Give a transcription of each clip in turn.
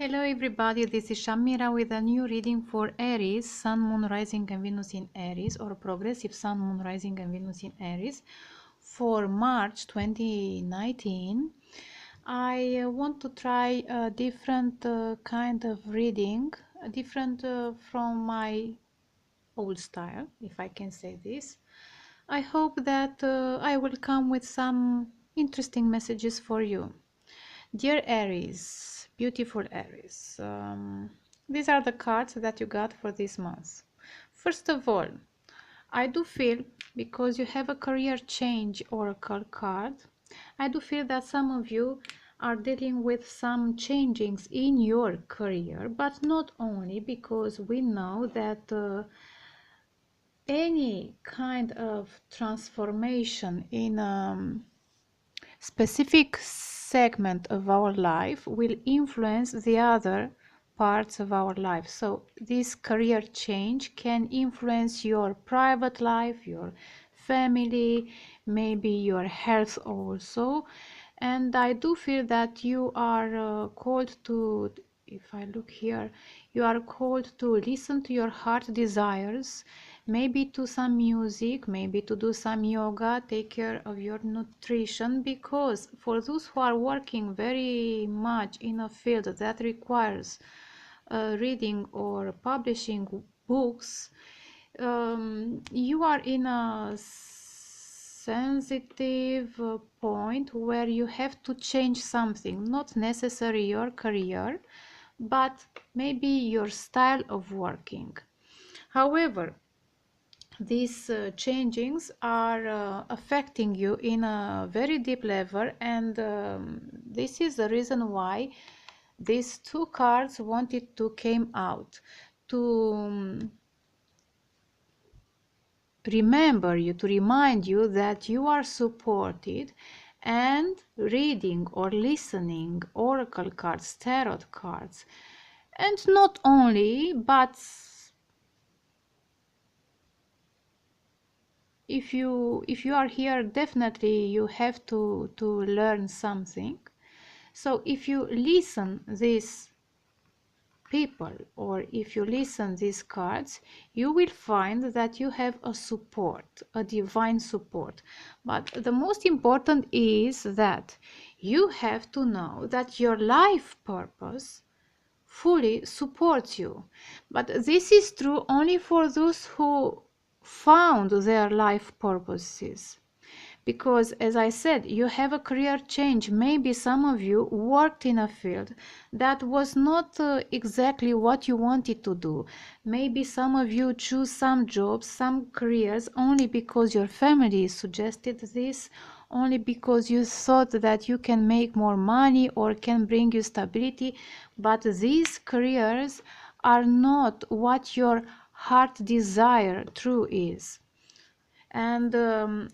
Hello everybody, this is Shamira with a new reading for Aries, Sun, Moon, Rising and Venus in Aries, or Progressive Sun, Moon, Rising and Venus in Aries for March 2019. I want to try a different kind of reading, different from my old style, if I can say this. I hope that I will come with some interesting messages for you. Dear Aries, beautiful Aries, these are the cards that you got for this month. First of all, I do feel, because you have a career change oracle card, I do feel that some of you are dealing with some changings in your career, but not only, because we know that any kind of transformation in specific segment of our life will influence the other parts of our life. So this career change can influence your private life, your family, maybe your health also. And I do feel that you are called to, if I look here, you are called to listen to your heart desires, maybe to some music, maybe to do some yoga, take care of your nutrition, because for those who are working very much in a field that requires reading or publishing books, you are in a sensitive point where you have to change something, not necessarily your career, but maybe your style of working. However, these changings are affecting you in a very deep level, and this is the reason why these two cards wanted to came out to remember you, to remind you that you are supported, and reading or listening oracle cards, tarot cards, and not only, but if you are here, definitely you have to learn something. So if you listen these people, or if you listen these cards, you will find that you have a support, a divine support. But the most important is that you have to know that your life purpose fully supports you. But this is true only for those who found their life purposes. Because, as I said, you have a career change. Maybe some of you worked in a field that was not exactly what you wanted to do. Maybe some of you choose some jobs, some careers, only because your family suggested this, only because you thought that you can make more money or can bring you stability. But these careers are not what your heart desire true is. And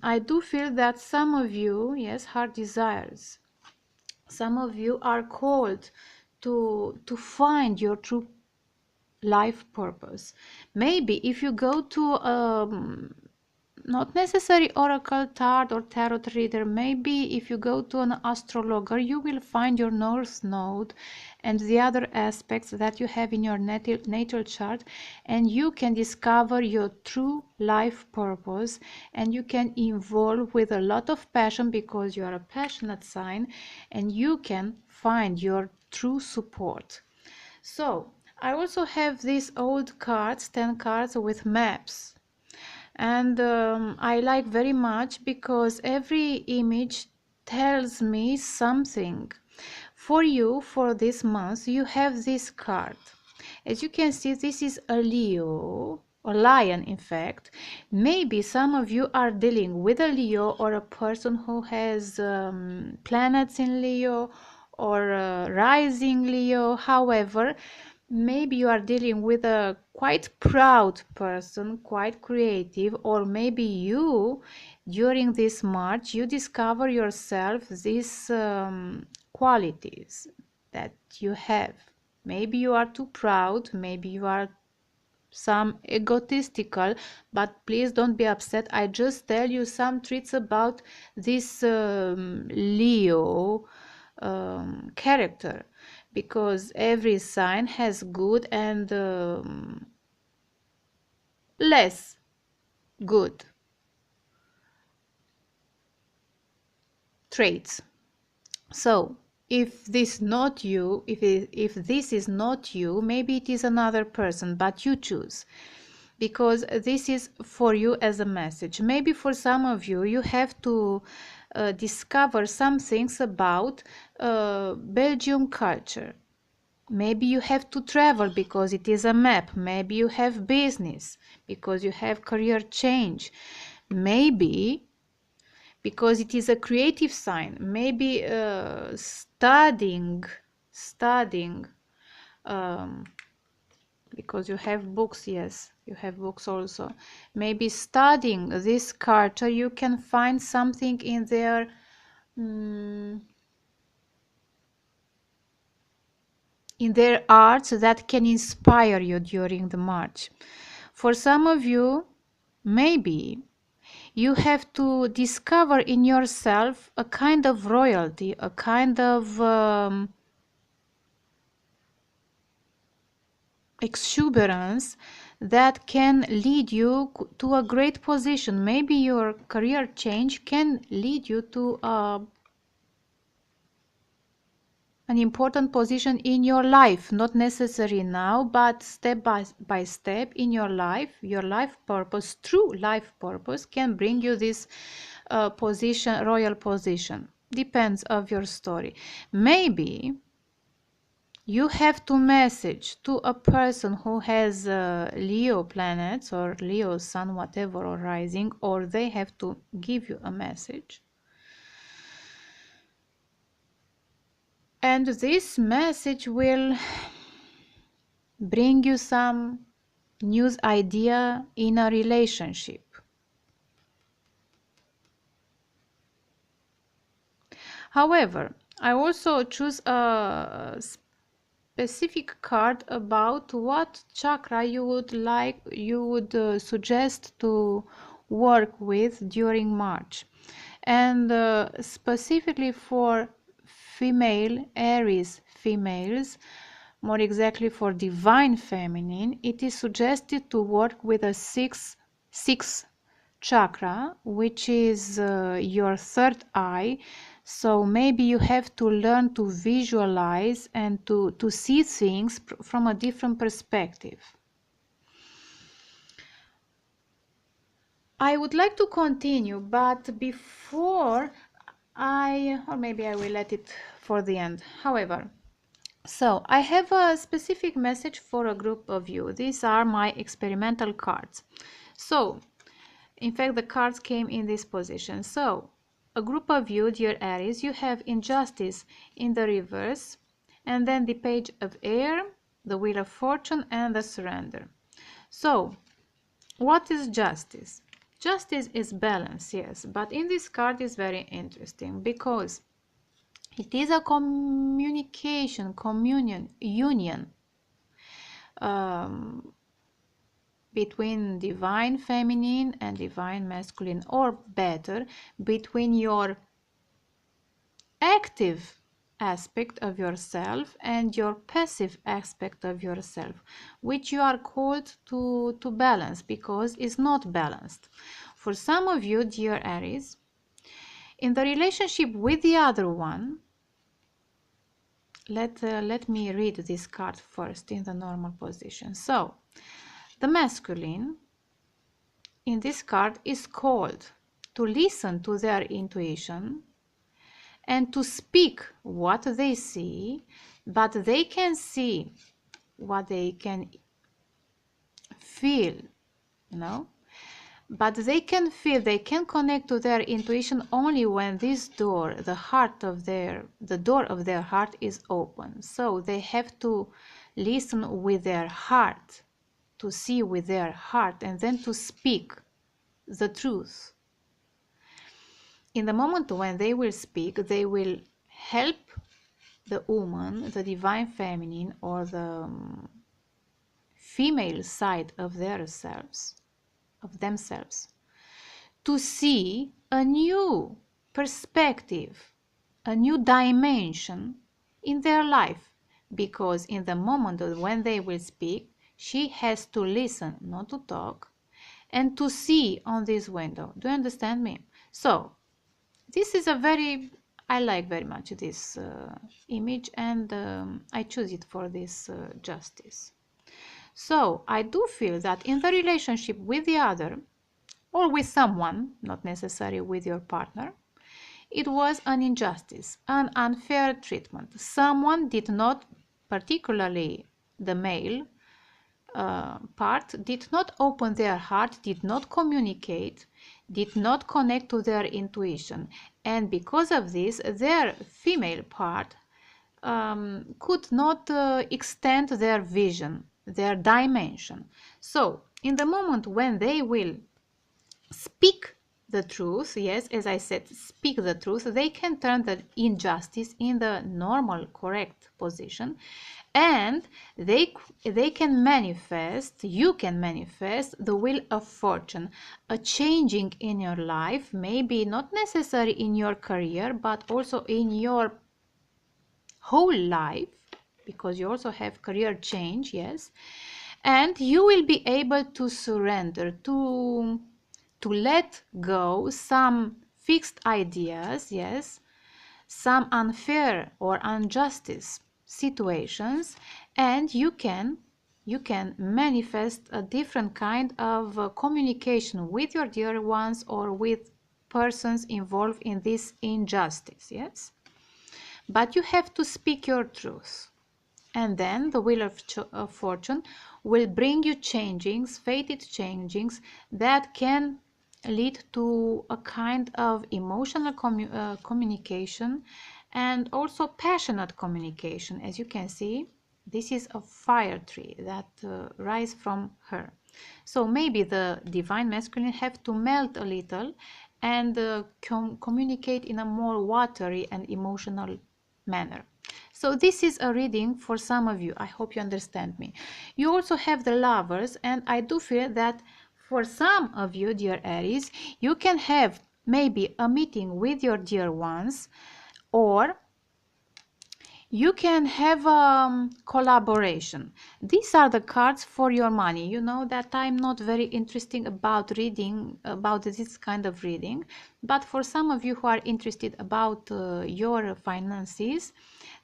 I do feel that some of you, yes, heart desires, some of you are called to find your true life purpose. Maybe if you go to not necessarily oracle card or tarot reader, maybe if you go to an astrologer, you will find your north node and the other aspects that you have in your natal chart, and you can discover your true life purpose, and you can involve with a lot of passion because you are a passionate sign, and you can find your true support. So I also have these old cards, 10 cards with maps, and I like very much because every image tells me something. For you, for this month, you have this card. As you can see, this is a Leo, or lion in fact. Maybe some of you are dealing with a Leo, or a person who has planets in Leo, or rising Leo. However, maybe you are dealing with a quite proud person, quite creative, or maybe you, during this March, you discover yourself these qualities that you have. Maybe you are too proud, maybe you are some egotistical, but please don't be upset. I just tell you some traits about this Leo character. because every sign has good and less good traits. So if this not you, if this is not you, maybe it is another person, but you choose, because this is for you as a message. Maybe for some of you, you have to discover some things about Belgium culture. Maybe you have to travel because it is a map. Maybe you have business because you have career change. Maybe because it is a creative sign. Maybe studying, um, because you have books. Yes, you have books also. Maybe studying this culture, you can find something in their arts that can inspire you during the march. For some of you, maybe you have to discover in yourself a kind of royalty, a kind of exuberance that can lead you to a great position. Maybe your career change can lead you to an important position in your life, not necessary now, but step by step in your life purpose, true life purpose can bring you this position, royal position. Depends of your story. Maybe you have to message to a person who has Leo planets or Leo sun, whatever, or rising, or they have to give you a message. And this message will bring you some news idea in a relationship. However, I also choose a specific card about what chakra you would suggest to work with during March, and specifically for female Aries females, more exactly for divine feminine, it is suggested to work with a six chakra, which is your third eye. So maybe you have to learn to visualize and to see things from a different perspective. I would like to continue, but before or maybe I will let it for the end. However, so I have a specific message for a group of you. These are my experimental cards. So, in fact, the cards came in this position. So, a group of you, dear Aries, you have injustice in the reverse, and then the page of air, the wheel of fortune, and the surrender. So, what is justice? Justice is balance, yes, but in this card is very interesting because it is a union um, between divine feminine and divine masculine, or better, between your active aspect of yourself and your passive aspect of yourself, which you are called to balance because it's not balanced. For some of you, dear Aries, in the relationship with the other one, let me read this card first in the normal position. So the masculine in this card is called to listen to their intuition and to speak what they see, but they can see what they can feel, you know. But they can feel, they can connect to their intuition only when this door, the door of their heart is open. So they have to listen with their heart, to see with their heart, and then to speak the truth. In the moment when they will speak, they will help the woman, the divine feminine, or the female side of themselves, to see a new perspective, a new dimension in their life. because in the moment when they will speak, she has to listen, not to talk, and to see on this window. Do you understand me? So this is a very, I like very much this image, and I choose it for this justice. So I do feel that in the relationship with the other, or with someone, not necessarily with your partner, it was an injustice, an unfair treatment. Someone did not, particularly the male part, did not open their heart, did not communicate, did not connect to their intuition. And because of this, their female part could not extend their vision, their dimension. So, in the moment when they will speak the truth, yes, as I said, speak the truth, they can turn the injustice in the normal, correct position, and they can manifest, you can manifest the wheel of fortune, a changing in your life, maybe not necessarily in your career, but also in your whole life, because you also have career change, yes, and you will be able to surrender, to let go some fixed ideas, yes, some unfair or injustice situations, and you can manifest a different kind of communication with your dear ones or with persons involved in this injustice, yes. But you have to speak your truth, and then the wheel of fortune will bring you changings, fated changings, that can lead to a kind of emotional communication, and also passionate communication. As you can see, this is a fire tree that rise from her. So maybe the divine masculine have to melt a little and communicate in a more watery and emotional manner. So this is a reading for some of you. I hope you understand me. You also have the lovers, and I do feel that for some of you, dear Aries, you can have maybe a meeting with your dear ones, or you can have collaboration. These are the cards for your money. You know that I'm not very interested about reading, about this kind of reading, but for some of you who are interested about your finances,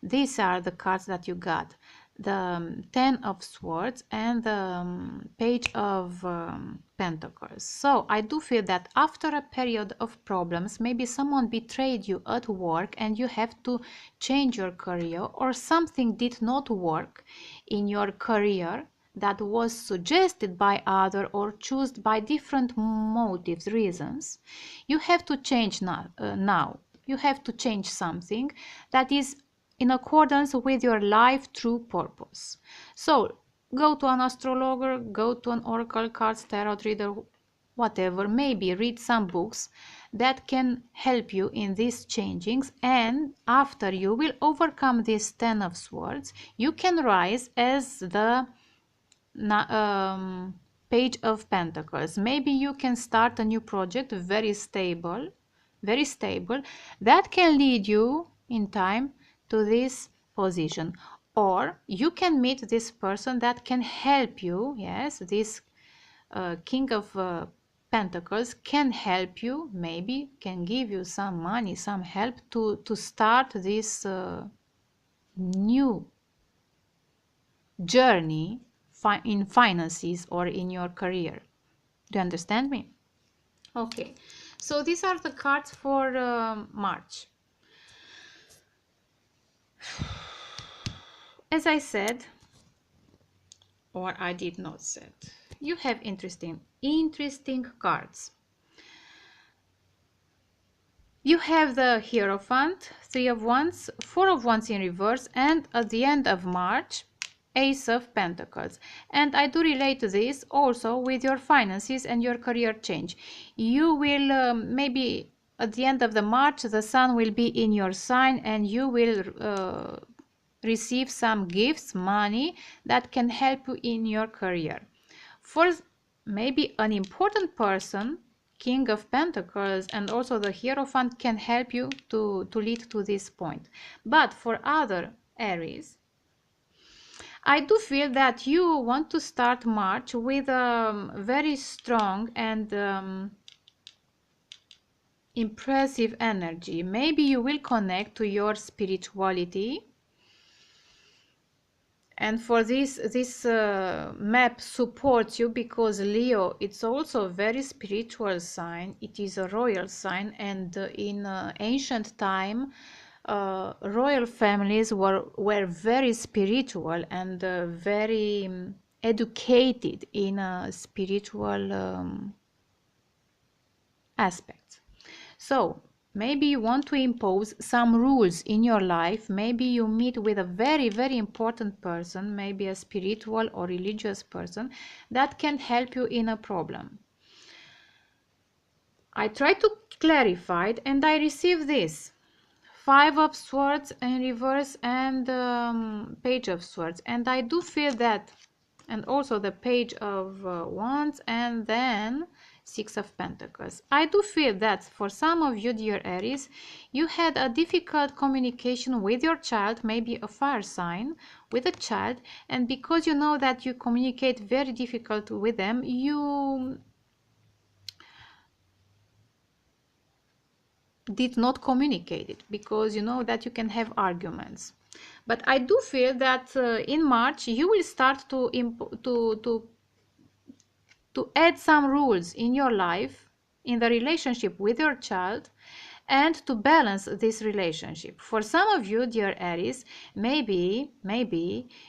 these are the cards that you got. The Ten of Swords and the Page of Pentacles. So I do feel that after a period of problems, maybe someone betrayed you at work and you have to change your career, or something did not work in your career that was suggested by other or chosen by different motives, reasons. You have to change now. You have to change something that is in accordance with your life true purpose. So go to an astrologer, go to an oracle cards, tarot reader, whatever, maybe read some books that can help you in these changings, and after you will overcome this Ten of Swords, you can rise as the Page of Pentacles. Maybe you can start a new project, very stable, that can lead you in time to this position. Or you can meet this person that can help you, yes, this King of Pentacles can help you, maybe can give you some money, some help to start this new journey in finances or in your career. Do you understand me? Okay, so these are the cards for March. As I said, or I did not said, you have interesting cards. You have the Hierophant, Three of Wands, Four of Wands in reverse, and at the end of March, Ace of Pentacles. And I do relate this also with your finances and your career change. You will maybe at the end of the March, the sun will be in your sign, and you will receive some gifts, money that can help you in your career. For maybe an important person, King of Pentacles and also the Hierophant can help you to lead to this point. But for other Aries, I do feel that you want to start March with a very strong and impressive energy. Maybe you will connect to your spirituality, and for this map supports you because Leo, it's also a very spiritual sign. It is a royal sign, and in ancient time, royal families were very spiritual and very educated in spiritual aspects. So maybe you want to impose some rules in your life. Maybe you meet with a very, very important person, maybe a spiritual or religious person that can help you in a problem. I try to clarify it and I receive this. Five of Swords in reverse and Page of Swords. And I do feel that. And also the Page of Wands and then Six of Pentacles. I do feel that for some of you, dear Aries, you had a difficult communication with your child, maybe a fire sign with a child, and because you know that you communicate very difficult with them, you did not communicate it because you know that you can have arguments. But I do feel that in March you will start to add some rules in your life, in the relationship with your child, and to balance this relationship. For some of you, dear Aries, maybe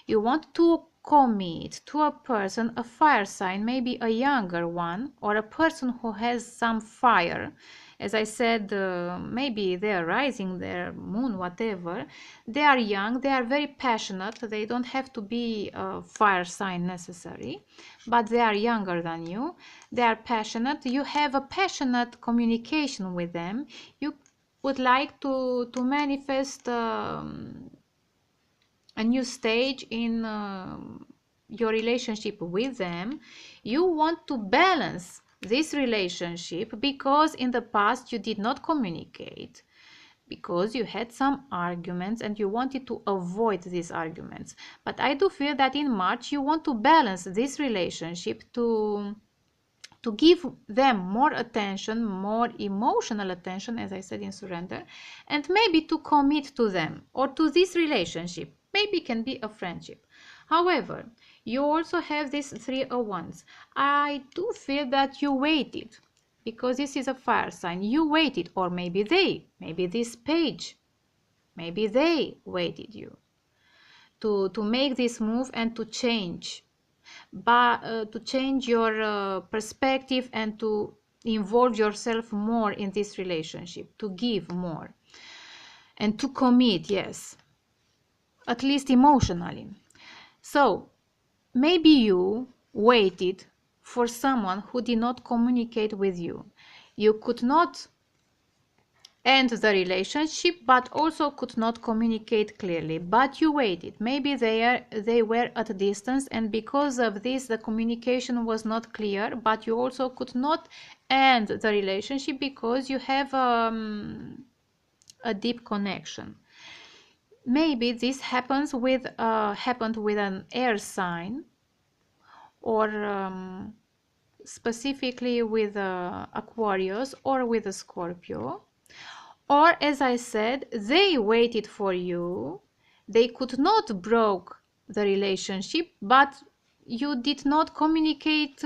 you want to commit to a person, a fire sign, maybe a younger one, or a person who has some fire. As I said, maybe they are rising, their moon, whatever. They are young, they are very passionate. They don't have to be a fire sign necessary, but they are younger than you. They are passionate. You have a passionate communication with them. You would like to manifest a new stage in your relationship with them. You want to balance this relationship because in the past you did not communicate, because you had some arguments and you wanted to avoid these arguments. But I do feel that in March you want to balance this relationship to give them more attention, more emotional attention, as I said in Surrender, and maybe to commit to them or to this relationship. Maybe it can be a friendship. However, you also have this Three of Wands. I do feel that you waited because this is a fire sign. You waited, or maybe maybe this page, maybe they waited you to make this move and to change, but to change your perspective and to involve yourself more in this relationship, to give more and to commit, yes, at least emotionally. So maybe you waited for someone who did not communicate with you. You could not end the relationship but also could not communicate clearly, but you waited. Maybe they were at a distance and because of this the communication was not clear, but you also could not end the relationship because you have a deep connection. Maybe this happened with an air sign, or specifically with Aquarius or with a Scorpio. Or, as I said, they waited for you. They could not break the relationship, but you did not communicate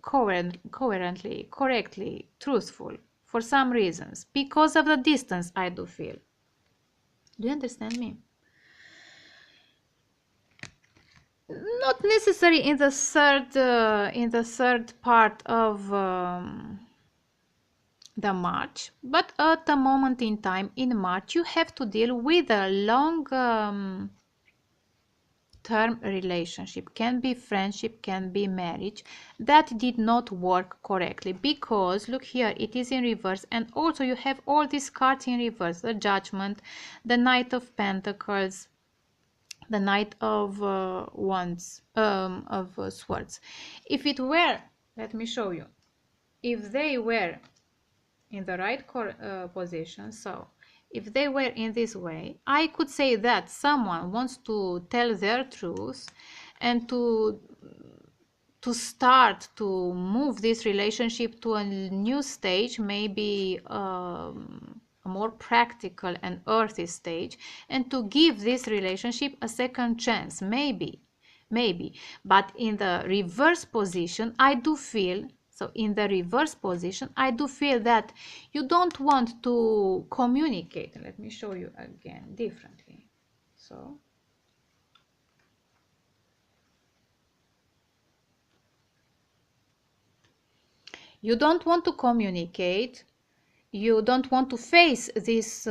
coherently, correctly, truthful, for some reasons. Because of the distance, I do feel. Do you understand me? Not necessary in the third part of the March, but at a moment in time in March you have to deal with a long term relationship, can be friendship, can be marriage, that did not work correctly, because look here, it is in reverse, and also you have all these cards in reverse: the Judgment, the Knight of Pentacles, the Knight of Wands, Swords. If it were, let me show you, if they were in the right position, so if they were in this way, I could say that someone wants to tell their truth and to start to move this relationship to a new stage, maybe a more practical and earthy stage, and to give this relationship a second chance, maybe. But in the reverse position, I do feel, so in the reverse position, I do feel that you don't want to communicate. Let me show you again differently. So you don't want to communicate, you don't want to face this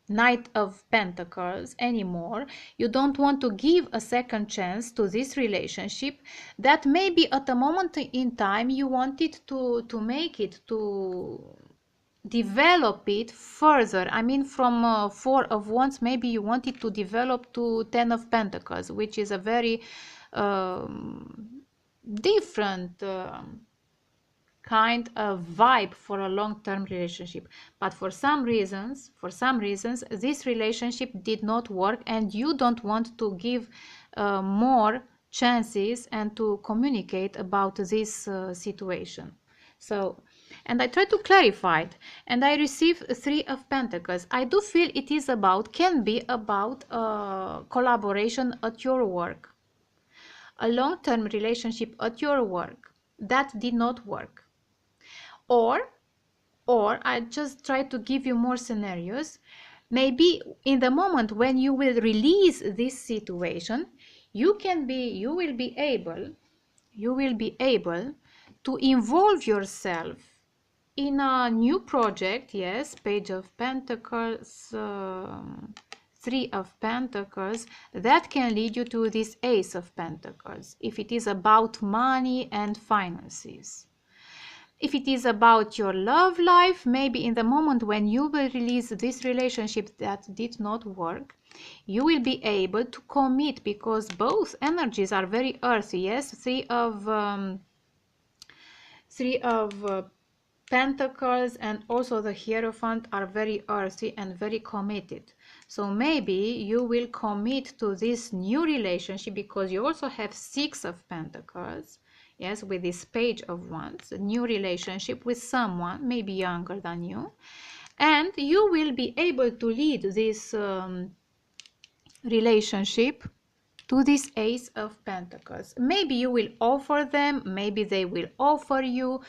Knight of Pentacles anymore. You don't want to give a second chance to this relationship that maybe at a moment in time you wanted to make it, to develop it further. I mean, from Four of Wands, maybe you wanted to develop to Ten of Pentacles, which is a very different kind of vibe for a long-term relationship. But for some reasons, this relationship did not work, and you don't want to give more chances and to communicate about this situation. So, and I try to clarify it, and I receive Three of Pentacles. I do feel it is about, can be about collaboration at your work, a long-term relationship at your work that did not work. Or I just try to give you more scenarios. Maybe in the moment when you will release this situation, you will be able to involve yourself in a new project. Yes, Page of Pentacles, Three of Pentacles, that can lead you to this Ace of Pentacles if it is about money and finances. If it is about your love life, maybe in the moment when you will release this relationship that did not work, you will be able to commit, because both energies are very earthy. Yes, Three of Pentacles and also the Hierophant are very earthy and very committed. So maybe you will commit to this new relationship because you also have Six of Pentacles. Yes, with this Page of Wands, a new relationship with someone maybe younger than you, and you will be able to lead this relationship to this Ace of Pentacles. Maybe you will offer them, maybe they will offer you.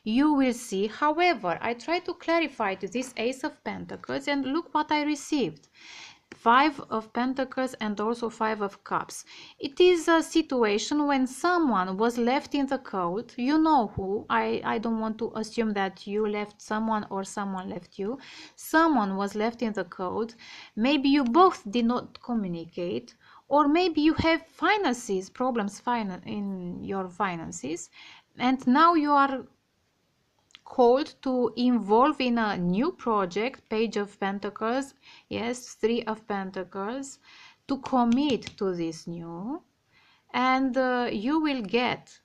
You will see. However, I try to clarify to this Ace of Pentacles, and look what I received. Five of Pentacles and also Five of Cups. It is a situation when someone was left in the cold. You know who. I don't want to assume that you left someone or someone left you. Someone was left in the cold. Maybe you both did not communicate, or maybe you have finances, problems in your finances, and now you are called to involve in a new project. Page of Pentacles, yes, Three of Pentacles, to commit to this new, and you will get,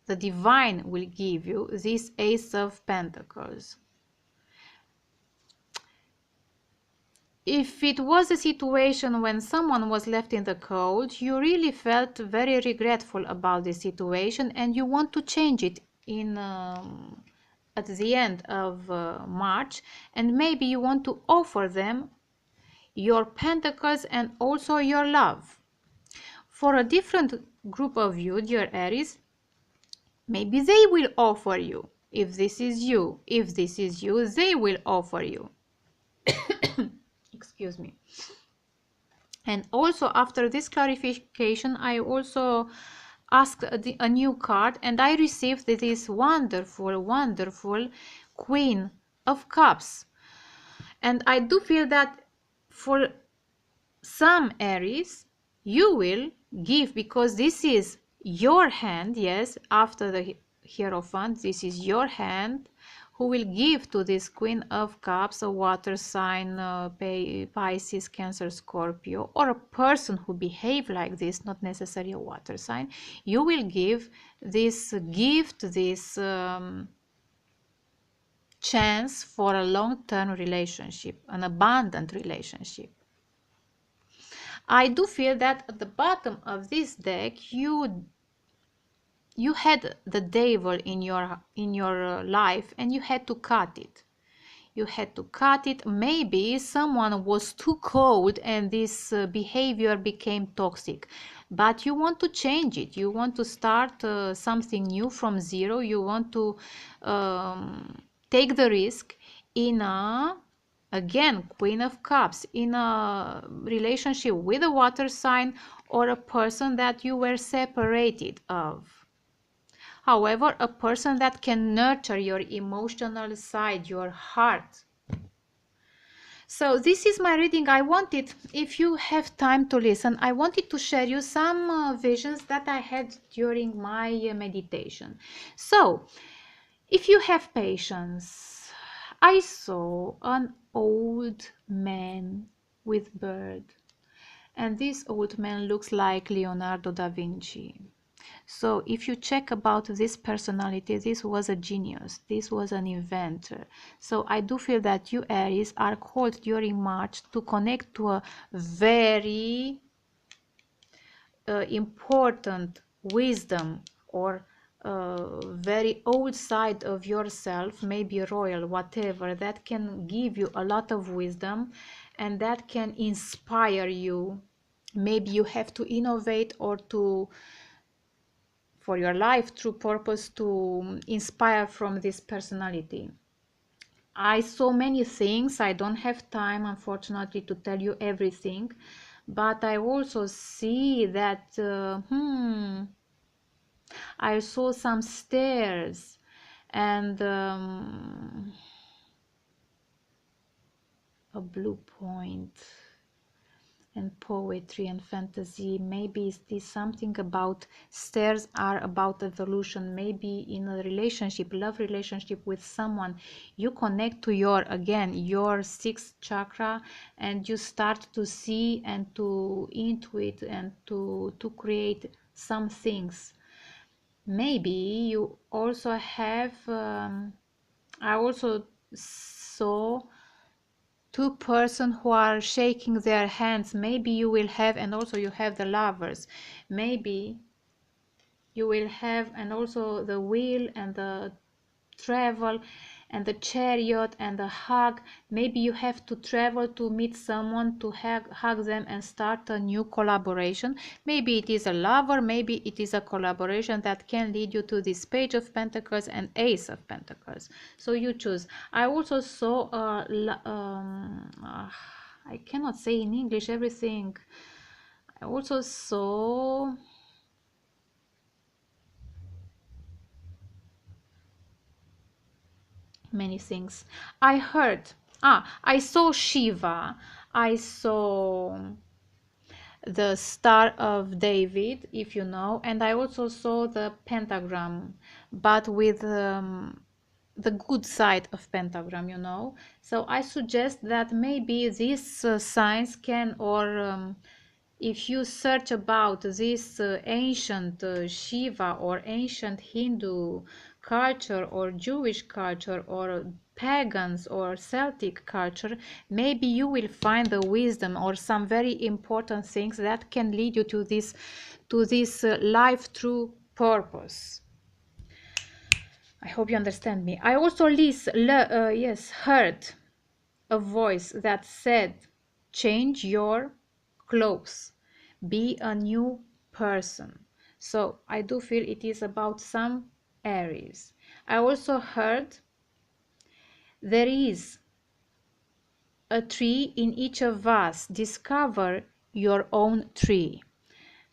the divine will give you this Ace of Pentacles. If it was a situation when someone was left in the cold, you really felt very regretful about the situation and you want to change it in at the end of March, and maybe you want to offer them your pentacles and also your love. For a different group of you, dear Aries, maybe they will offer you. If this is you, they will offer you. Excuse me. And also after this clarification, I also asked a new card, and I received this wonderful Queen of Cups. And I do feel that for some Aries, you will give, because this is your hand. Yes, after the Hierophant, this is your hand who will give to this Queen of Cups, a water sign, Pisces, Cancer, Scorpio, or a person who behave like this, not necessarily a water sign. You will give this gift, this chance for a long-term relationship, an abundant relationship. I do feel that at the bottom of this deck you had the devil in your life, and you had to cut it. You had to cut it. Maybe someone was too cold and this behavior became toxic, but you want to change it. You want to start something new from zero. You want to take the risk in a, again, Queen of Cups, in a relationship with a water sign or a person that you were separated of. However, a person that can nurture your emotional side, your heart. So this is my reading. I wanted, if you have time to listen, I wanted to share you some visions that I had during my meditation. So, if you have patience, I saw an old man with beard, and this old man looks like Leonardo da Vinci. So if you check about this personality, this was a genius, this was an inventor. So I do feel that you Aries are called during March to connect to a very important wisdom, or very old side of yourself, maybe royal, whatever, that can give you a lot of wisdom and that can inspire you. Maybe you have to innovate or to, for your life, true purpose, to inspire from this personality. I saw many things. I don't have time, unfortunately, to tell you everything, but I also see that I saw some stairs and a blue point, and poetry and fantasy. Maybe is this something about stairs are about evolution. Maybe in a relationship, love relationship with someone, you connect to your, again, your sixth chakra, and you start to see and to intuit and to create some things. Maybe you also have I also saw two persons who are shaking their hands. Maybe you will have, and also you have the lovers. Maybe you will have, and also the wheel and the travel and the chariot and the hug. Maybe you have to travel to meet someone, to hug them and start a new collaboration. Maybe it is a lover, maybe it is a collaboration that can lead you to this Page of Pentacles and Ace of Pentacles. So you choose. I also saw I cannot say in English everything. I also saw many things. I heard, I saw Shiva, I saw the Star of David, if you know, and I also saw the pentagram, but with the good side of pentagram, you know. So I suggest that maybe these signs can, or if you search about this ancient Shiva or ancient Hindu culture or Jewish culture or pagans or Celtic culture, maybe you will find the wisdom or some very important things that can lead you to this life true purpose. I hope you understand me. I also heard a voice that said, change your clothes, be a new person. So I do feel it is about some Aries. I also heard there is a tree in each of us. Discover your own tree.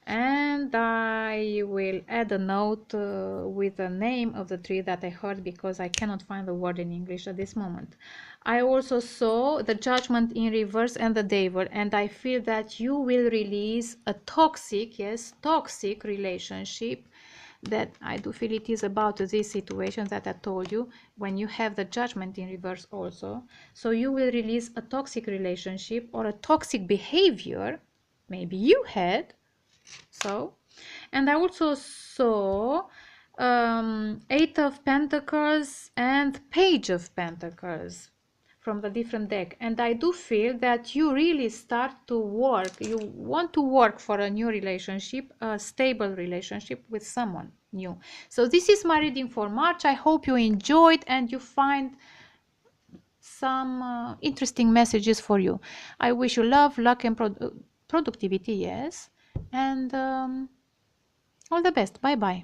And I will add a note with the name of the tree that I heard, because I cannot find the word in English at this moment. I also saw the Judgment in reverse and the devil, and I feel that you will release a toxic, yes, toxic relationship. That I do feel it is about this situation that I told you when you have the Judgment in reverse also. So you will release a toxic relationship or a toxic behavior maybe you had. So, and I also saw Eight of Pentacles and Page of Pentacles from the different deck. And I do feel that you really start to work, you want to work for a new relationship, a stable relationship with someone new. So this is my reading for March. I hope you enjoyed and you find some interesting messages for you. I wish you love, luck, and productivity, yes. And all the best. Bye bye.